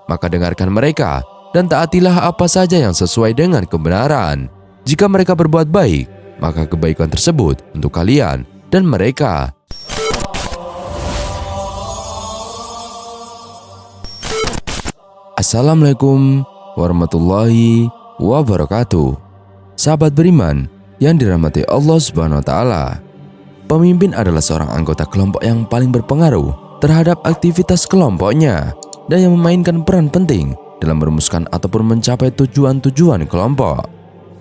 maka dengarkan mereka dan taatilah apa saja yang sesuai dengan kebenaran. Jika mereka berbuat baik, maka kebaikan tersebut untuk kalian dan mereka. Assalamualaikum warahmatullahi wabarakatuh. Sahabat beriman yang dirahmati Allah Subhanahu wa taala. Pemimpin adalah seorang anggota kelompok yang paling berpengaruh terhadap aktivitas kelompoknya dan yang memainkan peran penting dalam merumuskan ataupun mencapai tujuan-tujuan kelompok.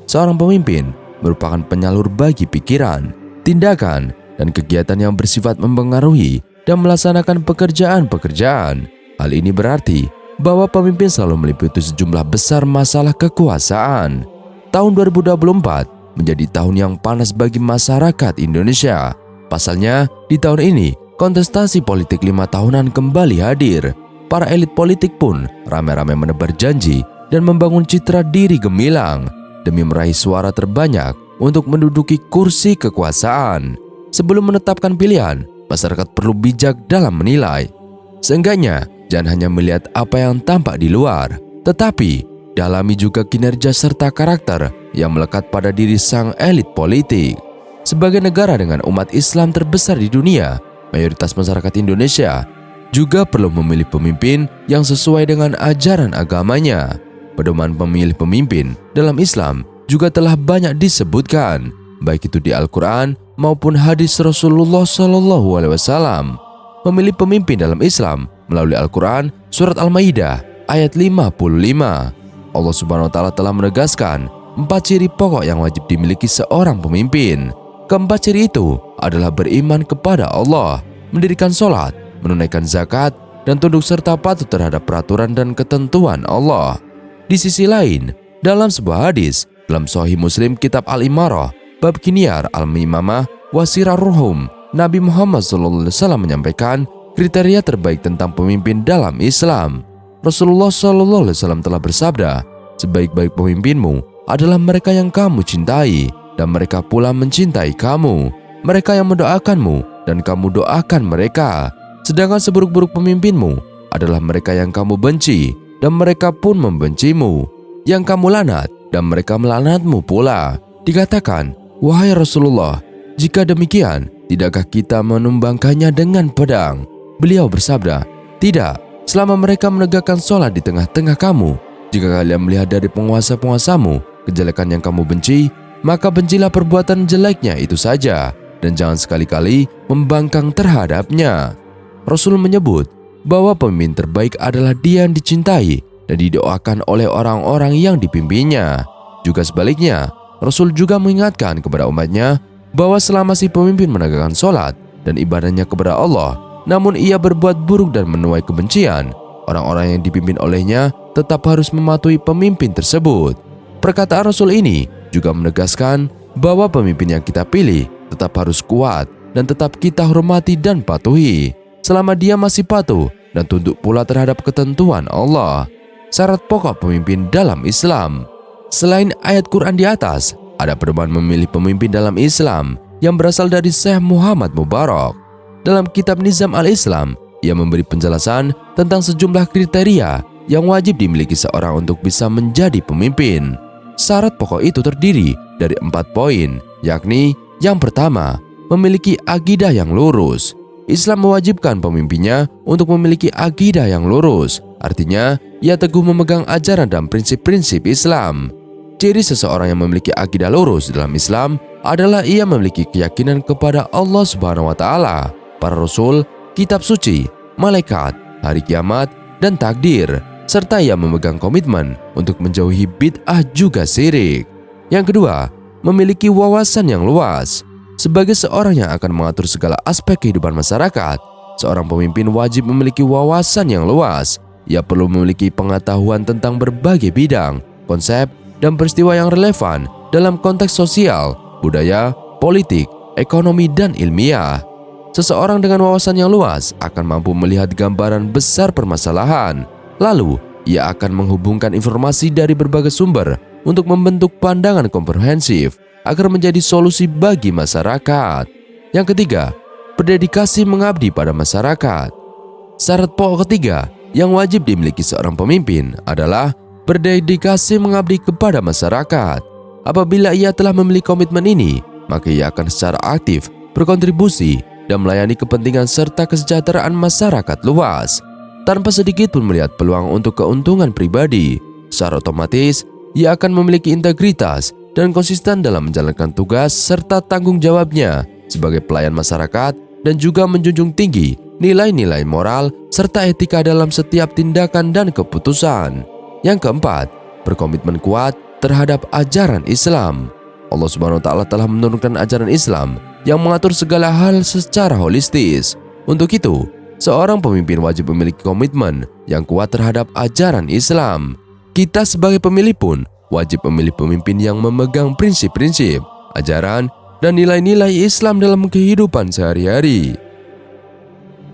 Seorang pemimpin merupakan penyalur bagi pikiran, tindakan, dan kegiatan yang bersifat mempengaruhi dan melaksanakan pekerjaan-pekerjaan. Hal ini berarti bahwa pemimpin selalu meliputi sejumlah besar masalah kekuasaan. Tahun 2024 menjadi tahun yang panas bagi masyarakat Indonesia. Pasalnya, di tahun ini, kontestasi politik 5 tahunan kembali hadir. Para elit politik pun ramai-ramai menebar janji dan membangun citra diri gemilang demi meraih suara terbanyak untuk menduduki kursi kekuasaan. Sebelum menetapkan pilihan, masyarakat perlu bijak dalam menilai. Seenggaknya, jangan hanya melihat apa yang tampak di luar, tetapi dalami juga kinerja serta karakter yang melekat pada diri sang elit politik. Sebagai negara dengan umat Islam terbesar di dunia, mayoritas masyarakat Indonesia juga perlu memilih pemimpin yang sesuai dengan ajaran agamanya. Pedoman memilih pemimpin dalam Islam juga telah banyak disebutkan, baik itu di Al-Quran maupun hadis Rasulullah SAW. Memilih pemimpin dalam Islam melalui Al-Quran, surat Al-Maidah ayat 55. Allah Subhanahu wa taala telah menegaskan 4 ciri pokok yang wajib dimiliki seorang pemimpin. Keempat ciri itu adalah beriman kepada Allah, mendirikan sholat, menunaikan zakat, dan tunduk serta patuh terhadap peraturan dan ketentuan Allah. Di sisi lain, dalam sebuah hadis dalam Sahih Muslim Kitab Al-Imarah bab Kiniyar Al-Mimamah Wasirar Ruhum, Nabi Muhammad SAW menyampaikan kriteria terbaik tentang pemimpin dalam Islam. Rasulullah SAW telah bersabda, sebaik-baik pemimpinmu adalah mereka yang kamu cintai, dan mereka pula mencintai kamu. Mereka yang mendoakanmu, dan kamu doakan mereka. Sedangkan seburuk-buruk pemimpinmu adalah mereka yang kamu benci, dan mereka pun membencimu. Yang kamu lanat, dan mereka melanatmu pula. Dikatakan, wahai Rasulullah, jika demikian, tidakkah kita menumbangkannya dengan pedang? Beliau bersabda, tidak, selama mereka menegakkan sholat di tengah-tengah kamu. Jika kalian melihat dari penguasa-penguasamu kejelekan yang kamu benci, maka bencilah perbuatan jeleknya itu saja, dan jangan sekali-kali membangkang terhadapnya. Rasul menyebut bahwa pemimpin terbaik adalah dia yang dicintai dan didoakan oleh orang-orang yang dipimpinnya. Juga sebaliknya, Rasul juga mengingatkan kepada umatnya bahwa selama si pemimpin menegakkan sholat dan ibadahnya kepada Allah, namun ia berbuat buruk dan menuai kebencian, orang-orang yang dipimpin olehnya tetap harus mematuhi pemimpin tersebut. Perkataan Rasul ini juga menegaskan bahwa pemimpin yang kita pilih tetap harus kuat dan tetap kita hormati dan patuhi selama dia masih patuh dan tunduk pula terhadap ketentuan Allah. Syarat pokok pemimpin dalam Islam. Selain ayat Quran di atas, ada pedoman memilih pemimpin dalam Islam yang berasal dari Syekh Muhammad Mubarak. Dalam kitab Nizam al-Islam, ia memberi penjelasan tentang sejumlah kriteria yang wajib dimiliki seorang untuk bisa menjadi pemimpin. Syarat pokok itu terdiri dari 4 poin, yakni yang pertama, memiliki akidah yang lurus. Islam mewajibkan pemimpinnya untuk memiliki akidah yang lurus, artinya ia teguh memegang ajaran dan prinsip-prinsip Islam. Ciri seseorang yang memiliki akidah lurus dalam Islam adalah ia memiliki keyakinan kepada Allah Subhanahu wa taala, para rasul, kitab suci, malaikat, hari kiamat, dan takdir, serta ia memegang komitmen untuk menjauhi bid'ah juga syirik. Yang kedua, memiliki wawasan yang luas. Sebagai seorang yang akan mengatur segala aspek kehidupan masyarakat, seorang pemimpin wajib memiliki wawasan yang luas. Ia perlu memiliki pengetahuan tentang berbagai bidang, konsep, dan peristiwa yang relevan dalam konteks sosial, budaya, politik, ekonomi, dan ilmiah. Seseorang dengan wawasan yang luas akan mampu melihat gambaran besar permasalahan. Lalu, ia akan menghubungkan informasi dari berbagai sumber untuk membentuk pandangan komprehensif agar menjadi solusi bagi masyarakat. Yang ketiga, berdedikasi mengabdi pada masyarakat. Syarat pokok ketiga yang wajib dimiliki seorang pemimpin adalah berdedikasi mengabdi kepada masyarakat. Apabila ia telah memiliki komitmen ini, maka ia akan secara aktif berkontribusi dan melayani kepentingan serta kesejahteraan masyarakat luas, tanpa sedikit pun melihat peluang untuk keuntungan pribadi. Secara otomatis, ia akan memiliki integritas dan konsisten dalam menjalankan tugas serta tanggung jawabnya sebagai pelayan masyarakat, dan juga menjunjung tinggi nilai-nilai moral serta etika dalam setiap tindakan dan keputusan. Yang keempat, berkomitmen kuat terhadap ajaran Islam. Allah Subhanahu wa Ta'ala telah menurunkan ajaran Islam yang mengatur segala hal secara holistis. Untuk itu, seorang pemimpin wajib memiliki komitmen yang kuat terhadap ajaran Islam. Kita sebagai pemilih pun wajib memilih pemimpin yang memegang prinsip-prinsip, ajaran, dan nilai-nilai Islam dalam kehidupan sehari-hari.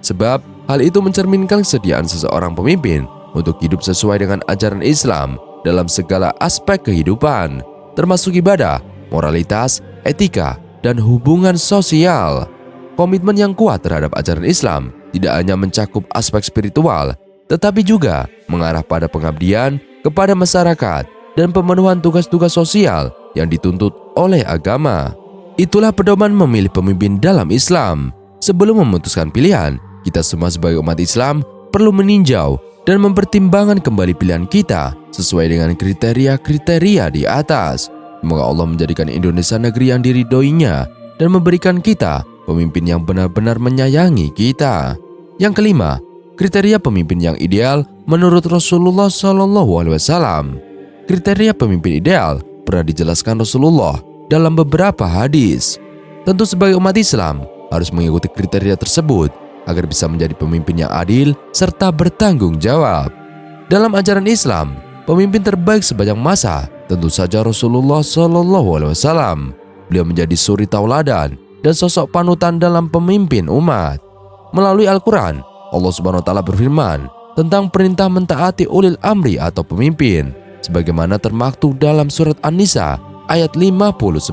Sebab hal itu mencerminkan kesediaan seseorang pemimpin untuk hidup sesuai dengan ajaran Islam dalam segala aspek kehidupan, termasuk ibadah, moralitas, etika, dan hubungan sosial. Komitmen yang kuat terhadap ajaran Islam tidak hanya mencakup aspek spiritual, tetapi juga mengarah pada pengabdian kepada masyarakat dan pemenuhan tugas-tugas sosial yang dituntut oleh agama. Itulah pedoman memilih pemimpin dalam Islam. Sebelum memutuskan pilihan, kita semua sebagai umat Islam perlu meninjau dan mempertimbangkan kembali pilihan kita sesuai dengan kriteria-kriteria di atas. Semoga Allah menjadikan Indonesia negeri yang diridhoinya dan memberikan kita pemimpin yang benar-benar menyayangi kita. Yang kelima, kriteria pemimpin yang ideal menurut Rasulullah SAW. Kriteria pemimpin ideal pernah dijelaskan Rasulullah dalam beberapa hadis. Tentu sebagai umat Islam harus mengikuti kriteria tersebut agar bisa menjadi pemimpin yang adil serta bertanggung jawab. Dalam ajaran Islam, pemimpin terbaik sepanjang masa tentu saja Rasulullah SAW. Beliau menjadi suri tauladan dan sosok panutan dalam pemimpin umat. Melalui Al-Quran, Allah Subhanahu wa Ta'ala berfirman tentang perintah mentaati ulil amri atau pemimpin, sebagaimana termaktub dalam surat An-Nisa ayat 59.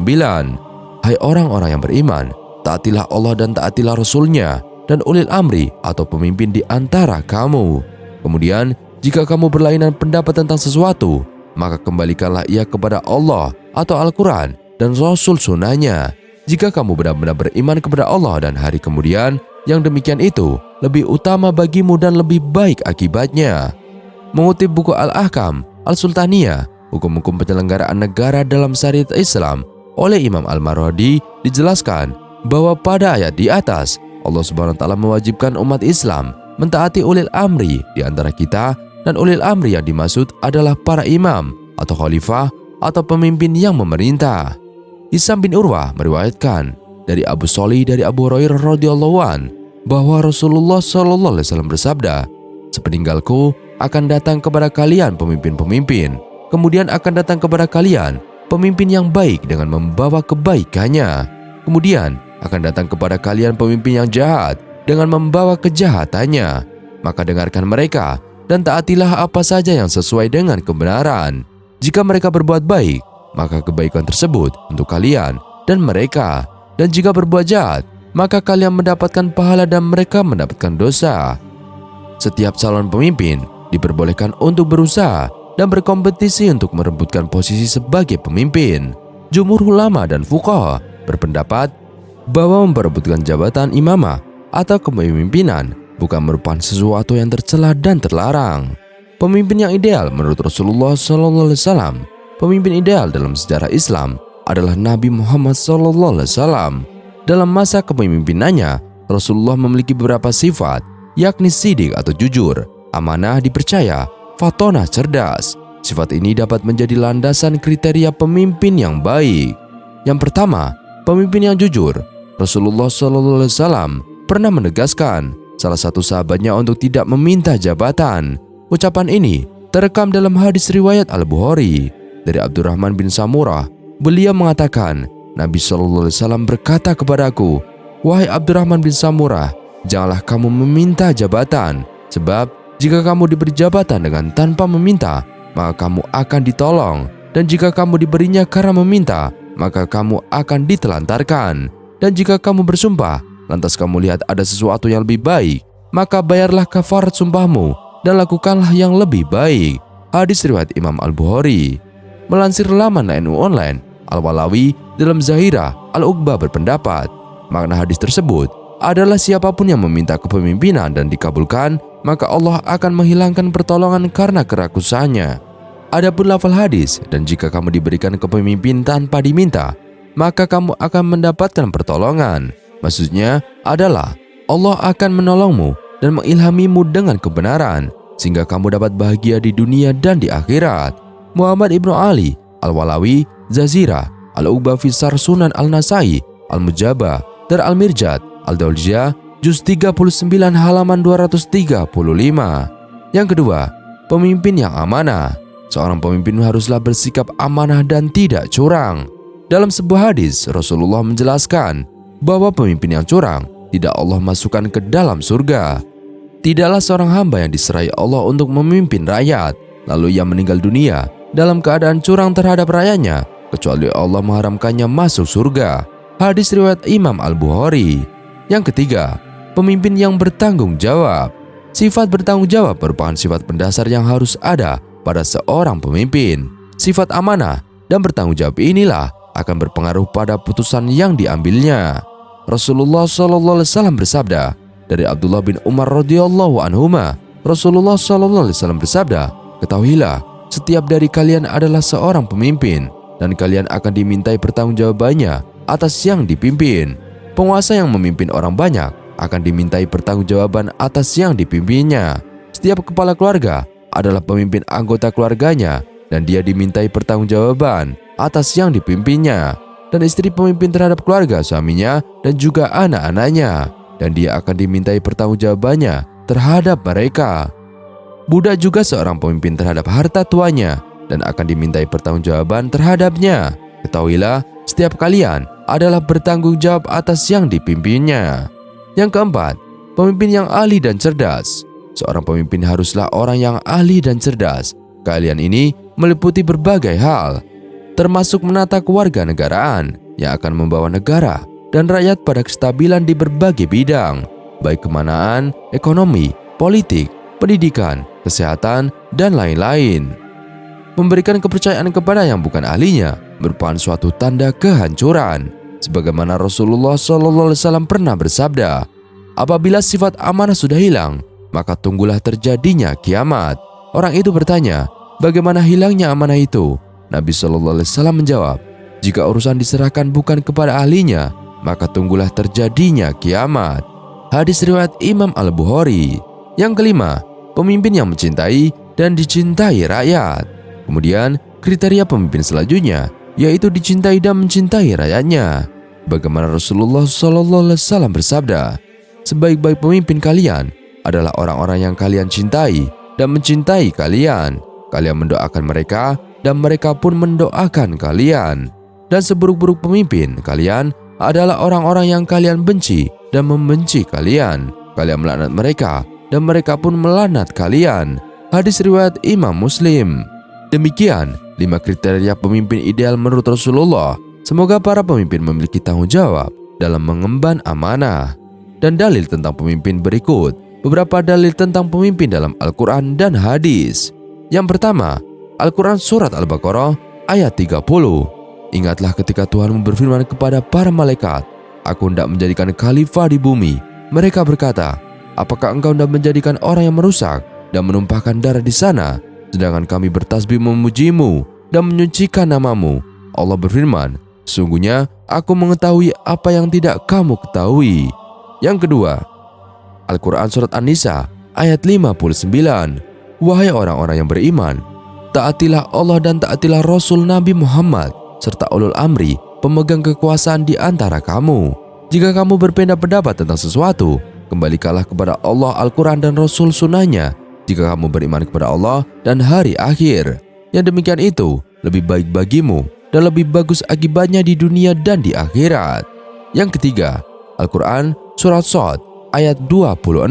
Hai orang-orang yang beriman, taatilah Allah dan taatilah Rasul-Nya dan ulil amri atau pemimpin di antara kamu. Kemudian, jika kamu berlainan pendapat tentang sesuatu, maka kembalikanlah ia kepada Allah atau Al-Quran dan Rasul Sunnahnya. Jika kamu benar-benar beriman kepada Allah dan hari kemudian, yang demikian itu lebih utama bagimu dan lebih baik akibatnya. Mengutip buku Al-Ahkam Al-Sultaniyah, hukum-hukum penyelenggaraan negara dalam syariat Islam oleh Imam Al-Marwazi, dijelaskan bahwa pada ayat di atas Allah Subhanahu wa Ta'ala mewajibkan umat Islam mentaati ulil amri di antara kita, dan ulil amri yang dimaksud adalah para imam atau khalifah atau pemimpin yang memerintah. Hisam bin Urwah meriwayatkan dari Abu Sholih dari Abu Hurairah radhiyallahu an bahwa Rasulullah SAW bersabda, sepeninggalku akan datang kepada kalian pemimpin-pemimpin, kemudian akan datang kepada kalian pemimpin yang baik dengan membawa kebaikannya, kemudian akan datang kepada kalian pemimpin yang jahat dengan membawa kejahatannya. Maka dengarkan mereka dan taatilah apa saja yang sesuai dengan kebenaran. Jika mereka berbuat baik, maka kebaikan tersebut untuk kalian dan mereka, dan jika berbuat jahat, maka kalian mendapatkan pahala dan mereka mendapatkan dosa. Setiap calon pemimpin diperbolehkan untuk berusaha dan berkompetisi untuk merebutkan posisi sebagai pemimpin. Jumhur ulama dan fuqaha berpendapat bahwa memperebutkan jabatan imamah atau kepemimpinan bukan merupakan sesuatu yang tercela dan terlarang. Pemimpin yang ideal menurut Rasulullah SAW, pemimpin ideal dalam sejarah Islam adalah Nabi Muhammad SAW. Dalam masa kepemimpinannya, Rasulullah memiliki beberapa sifat, yakni sidik atau jujur, amanah dipercaya, fatonah cerdas. Sifat ini dapat menjadi landasan kriteria pemimpin yang baik. Yang pertama, pemimpin yang jujur. Rasulullah SAW pernah menegaskan salah satu sahabatnya untuk tidak meminta jabatan. Ucapan ini terekam dalam hadis riwayat Al-Bukhari dari Abdurrahman bin Samurah. Beliau mengatakan, Nabi SAW berkata kepadaku, wahai Abdurrahman bin Samurah, janganlah kamu meminta jabatan, sebab jika kamu diberi jabatan dengan tanpa meminta, maka kamu akan ditolong, dan jika kamu diberinya karena meminta, maka kamu akan ditelantarkan. Dan jika kamu bersumpah, lantas kamu lihat ada sesuatu yang lebih baik, maka bayarlah kafarat sumpahmu dan lakukanlah yang lebih baik. Hadis riwayat Imam Al-Bukhari. Melansir laman NU Online, Al-Walawi dalam Zahirah Al-Uqbah berpendapat, makna hadis tersebut adalah siapapun yang meminta kepemimpinan dan dikabulkan, maka Allah akan menghilangkan pertolongan karena kerakusannya. Adapun lafal hadis, dan jika kamu diberikan kepemimpin tanpa diminta, maka kamu akan mendapatkan pertolongan. Maksudnya adalah Allah akan menolongmu dan mengilhamimu dengan kebenaran, sehingga kamu dapat bahagia di dunia dan di akhirat. Muhammad Ibnu Ali Al-Walawi, Zazirah Al-Uqbah Fisar Sunan Al-Nasai Al-Mujabah Dar Al-Mirjad Al-Dauljah Juz 39 halaman 235. Yang kedua, pemimpin yang amanah. Seorang pemimpin haruslah bersikap amanah dan tidak curang. Dalam sebuah hadis, Rasulullah menjelaskan bahwa pemimpin yang curang tidak Allah masukkan ke dalam surga. Tidaklah seorang hamba yang diserai Allah untuk memimpin rakyat, lalu ia meninggal dunia dalam keadaan curang terhadap rakyatnya, kecuali Allah mengharamkannya masuk surga. Hadis riwayat Imam Al-Bukhari. Yang ketiga, pemimpin yang bertanggung jawab. Sifat bertanggung jawab merupakan sifat pendasar yang harus ada pada seorang pemimpin. Sifat amanah dan bertanggung jawab inilah akan berpengaruh pada putusan yang diambilnya. Rasulullah SAW bersabda dari Abdullah bin Umar radhiyallahu anhuma, Rasulullah SAW bersabda, ketahuilah, setiap dari kalian adalah seorang pemimpin dan kalian akan dimintai pertanggungjawabannya atas yang dipimpin. Penguasa yang memimpin orang banyak akan dimintai pertanggungjawaban atas yang dipimpinnya. Setiap kepala keluarga adalah pemimpin anggota keluarganya dan dia dimintai pertanggungjawaban atas yang dipimpinnya. Dan istri pemimpin terhadap keluarga suaminya dan juga anak-anaknya, dan dia akan dimintai pertanggungjawabannya terhadap mereka. Budak juga seorang pemimpin terhadap harta tuanya dan akan dimintai pertanggungjawaban terhadapnya. Ketahuilah, setiap kalian adalah bertanggung jawab atas yang dipimpinnya. Yang keempat, pemimpin yang ahli dan cerdas. Seorang pemimpin haruslah orang yang ahli dan cerdas. Keahlian ini meliputi berbagai hal, termasuk menata kewarganegaraan yang akan membawa negara dan rakyat pada kestabilan di berbagai bidang, baik kemanaan, ekonomi, politik, pendidikan, kesehatan, dan lain-lain. Memberikan kepercayaan kepada yang bukan ahlinya merupakan suatu tanda kehancuran. Sebagaimana Rasulullah SAW pernah bersabda, apabila sifat amanah sudah hilang, maka tunggulah terjadinya kiamat. Orang itu bertanya, bagaimana hilangnya amanah itu? Nabi SAW menjawab, jika urusan diserahkan bukan kepada ahlinya, maka tunggulah terjadinya kiamat. Hadis riwayat Imam Al-Bukhari. Yang kelima, pemimpin yang mencintai dan dicintai rakyat. Kemudian kriteria pemimpin selanjutnya yaitu dicintai dan mencintai rakyatnya. Bagaimana Rasulullah SAW bersabda, sebaik-baik pemimpin kalian adalah orang-orang yang kalian cintai dan mencintai kalian. Kalian mendoakan mereka dan mereka pun mendoakan kalian. Dan seburuk-buruk pemimpin kalian adalah orang-orang yang kalian benci dan membenci kalian. Kalian melaknat mereka dan mereka pun melaknat kalian. Hadis riwayat Imam Muslim. Demikian 5 kriteria pemimpin ideal menurut Rasulullah. Semoga para pemimpin memiliki tanggung jawab dalam mengemban amanah. Dan dalil tentang pemimpin berikut. Beberapa dalil tentang pemimpin dalam Al-Quran dan hadis. Yang pertama, Al-Quran Surat Al-Baqarah ayat 30. Ingatlah ketika Tuhanmu berfirman kepada para malaikat, aku hendak menjadikan khalifah di bumi. Mereka berkata, apakah engkau hendak menjadikan orang yang merusak dan menumpahkan darah di sana, sedangkan kami bertasbih memujimu dan menyucikan namamu? Allah berfirman, sesungguhnya aku mengetahui apa yang tidak kamu ketahui. Yang kedua, Al-Quran Surat An-Nisa ayat 59. Wahai orang-orang yang beriman, taatilah Allah dan taatilah Rasul Nabi Muhammad serta ulul amri, pemegang kekuasaan di antara kamu. Jika kamu berbeda pendapat tentang sesuatu, kembalikanlah kepada Allah Al-Quran dan Rasul Sunnahnya. Jika kamu beriman kepada Allah dan hari akhir, yang demikian itu lebih baik bagimu dan lebih bagus akibatnya di dunia dan di akhirat. Yang ketiga, Al-Quran Surat Shad ayat 26.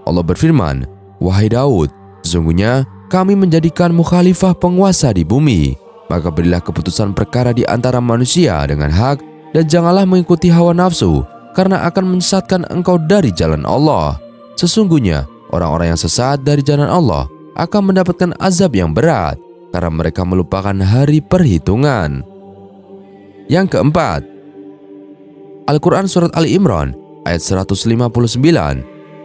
Allah berfirman, wahai Daud, sesungguhnya kami menjadikanmu khalifah penguasa di bumi. Maka berilah keputusan perkara di antara manusia dengan hak, dan janganlah mengikuti hawa nafsu, karena akan menyesatkan engkau dari jalan Allah. Sesungguhnya Orang-orang yang sesat dari jalan Allah akan mendapatkan azab yang berat karena mereka melupakan hari perhitungan. Yang keempat, Al-Quran Surat Ali Imran ayat 159.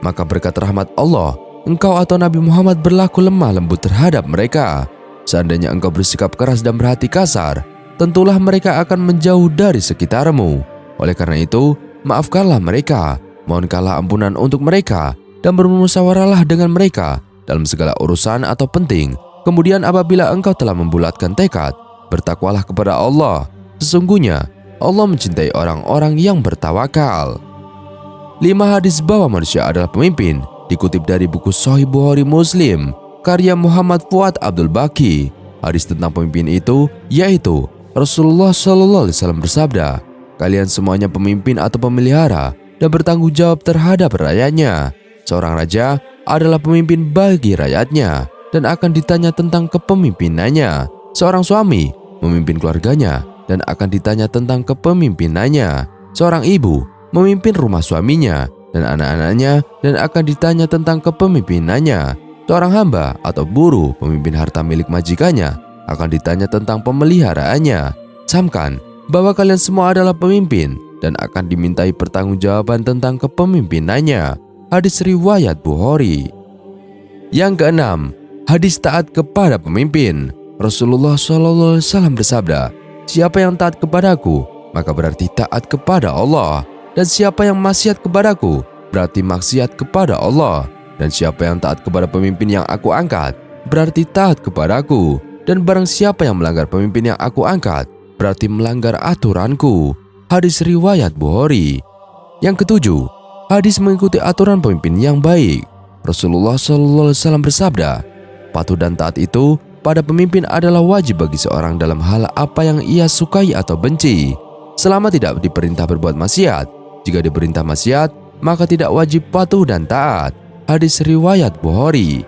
Maka berkat rahmat Allah, engkau atau Nabi Muhammad berlaku lemah lembut terhadap mereka. Seandainya engkau bersikap keras dan berhati kasar, tentulah mereka akan menjauh dari sekitarmu. Oleh karena itu, maafkanlah mereka, mohonkanlah ampunan untuk mereka, dan bermusyawarahlah dengan mereka dalam segala urusan atau penting. Kemudian apabila engkau telah membulatkan tekad, bertakwalah kepada Allah. Sesungguhnya Allah mencintai orang-orang yang bertawakal. 5 hadis bahwa manusia adalah pemimpin dikutip dari buku Sahih Bukhari Muslim karya Muhammad Fuad Abdul Baqi. Hadis tentang pemimpin itu yaitu Rasulullah SAW bersabda, kalian semuanya pemimpin atau pemelihara dan bertanggung jawab terhadap rakyatnya. Seorang raja adalah pemimpin bagi rakyatnya dan akan ditanya tentang kepemimpinannya. Seorang suami memimpin keluarganya dan akan ditanya tentang kepemimpinannya. Seorang ibu memimpin rumah suaminya dan anak-anaknya dan akan ditanya tentang kepemimpinannya. Seorang hamba atau buruh pemimpin harta milik majikannya akan ditanya tentang pemeliharaannya. Camkan bahwa kalian semua adalah pemimpin dan akan dimintai pertanggungjawaban tentang kepemimpinannya. Hadis riwayat Bukhari. Yang keenam, hadis taat kepada pemimpin. Rasulullah SAW bersabda, siapa yang taat kepadaku, maka berarti taat kepada Allah. Dan siapa yang maksiat kepadaku, berarti maksiat kepada Allah. Dan siapa yang taat kepada pemimpin yang aku angkat, berarti taat kepadaku. Dan barang siapa yang melanggar pemimpin yang aku angkat, berarti melanggar aturanku. Hadis riwayat Bukhari. Yang ketujuh, hadis mengikuti aturan pemimpin yang baik. Rasulullah SAW bersabda, patuh dan taat itu pada pemimpin adalah wajib bagi seorang dalam hal apa yang ia sukai atau benci, selama tidak diperintah berbuat maksiat. Jika diperintah maksiat, maka tidak wajib patuh dan taat. Hadis riwayat Bukhari.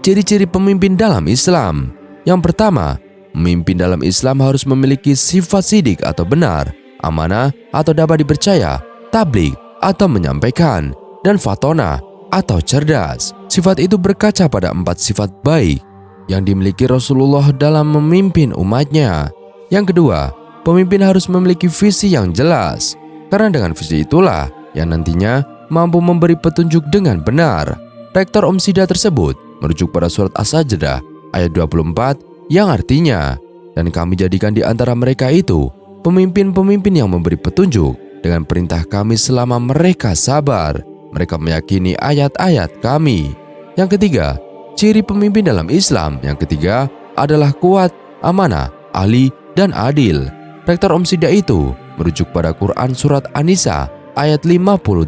Ciri-ciri pemimpin dalam Islam. Yang pertama, pemimpin dalam Islam harus memiliki sifat sidik atau benar, amanah atau dapat dipercaya, tabligh atau menyampaikan, dan fatona atau cerdas. Sifat itu berkaca pada 4 sifat baik yang dimiliki Rasulullah dalam memimpin umatnya. Yang kedua, pemimpin harus memiliki visi yang jelas, karena dengan visi itulah yang nantinya mampu memberi petunjuk dengan benar. Rektor Umsidah tersebut merujuk pada surat As-Sajdah ayat 24 yang artinya, dan kami jadikan di antara mereka itu pemimpin-pemimpin yang memberi petunjuk dengan perintah kami selama mereka sabar. Mereka meyakini ayat-ayat kami. Yang ketiga, ciri pemimpin dalam Islam yang ketiga adalah kuat, amanah, ahli, dan adil. Rektor Umsidah itu merujuk pada Quran Surat An-Nisa ayat 58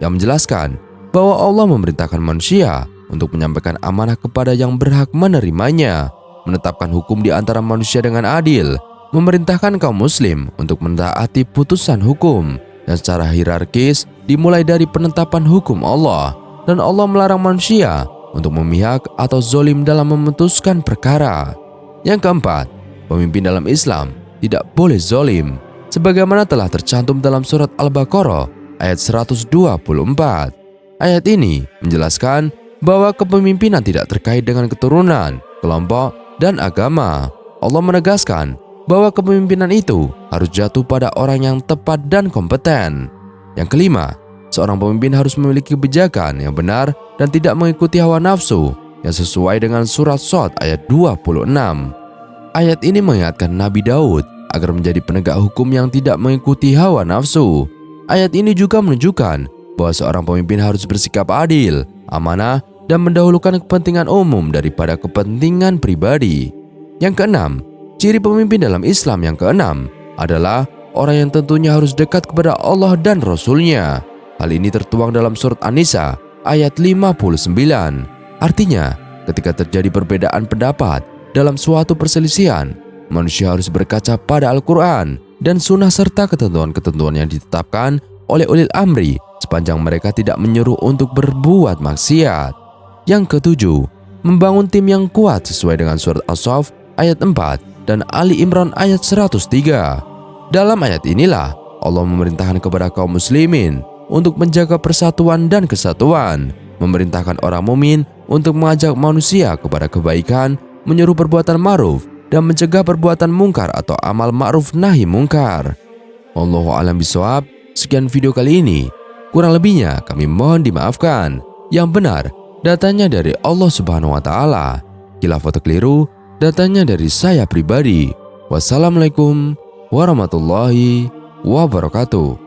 yang menjelaskan bahwa Allah memerintahkan manusia untuk menyampaikan amanah kepada yang berhak menerimanya, menetapkan hukum di antara manusia dengan adil, memerintahkan kaum muslim untuk mentaati putusan hukum, dan secara hierarkis dimulai dari penetapan hukum Allah, dan Allah melarang manusia untuk memihak atau zolim dalam memutuskan perkara. Yang keempat, pemimpin dalam Islam tidak boleh zolim, sebagaimana telah tercantum dalam surat Al-Baqarah ayat 124. Ayat ini menjelaskan bahwa kepemimpinan tidak terkait dengan keturunan, kelompok, dan agama. Allah menegaskan bahwa kepemimpinan itu harus jatuh pada orang yang tepat dan kompeten. Yang kelima, seorang pemimpin harus memiliki kebijakan yang benar dan tidak mengikuti hawa nafsu yang sesuai dengan surat Shad ayat 26. Ayat ini mengingatkan Nabi Daud agar menjadi penegak hukum yang tidak mengikuti hawa nafsu. Ayat ini juga menunjukkan bahwa seorang pemimpin harus bersikap adil, amanah, dan mendahulukan kepentingan umum daripada kepentingan pribadi. Yang keenam, ciri pemimpin dalam Islam yang keenam adalah orang yang tentunya harus dekat kepada Allah dan Rasul-Nya. Hal ini tertuang dalam surat An-Nisa ayat 59. Artinya, ketika terjadi perbedaan pendapat dalam suatu perselisihan, manusia harus berkaca pada Al-Quran dan Sunnah serta ketentuan-ketentuan yang ditetapkan oleh ulil amri sepanjang mereka tidak menyuruh untuk berbuat maksiat. Yang ketujuh, membangun tim yang kuat sesuai dengan surat As-Saff ayat 4 dan Ali Imran ayat 103. Dalam ayat inilah Allah memerintahkan kepada kaum muslimin untuk menjaga persatuan dan kesatuan, memerintahkan orang mukmin untuk mengajak manusia kepada kebaikan, menyuruh perbuatan ma'ruf, dan mencegah perbuatan mungkar atau amal ma'ruf nahi mungkar. Wallahu a'lam bishawab. Sekian video kali ini. Kurang lebihnya kami mohon dimaafkan. Yang benar datanya dari Allah Subhanahu wa taala. Bila foto keliru datanya dari saya pribadi. Wassalamualaikum warahmatullahi wabarakatuh.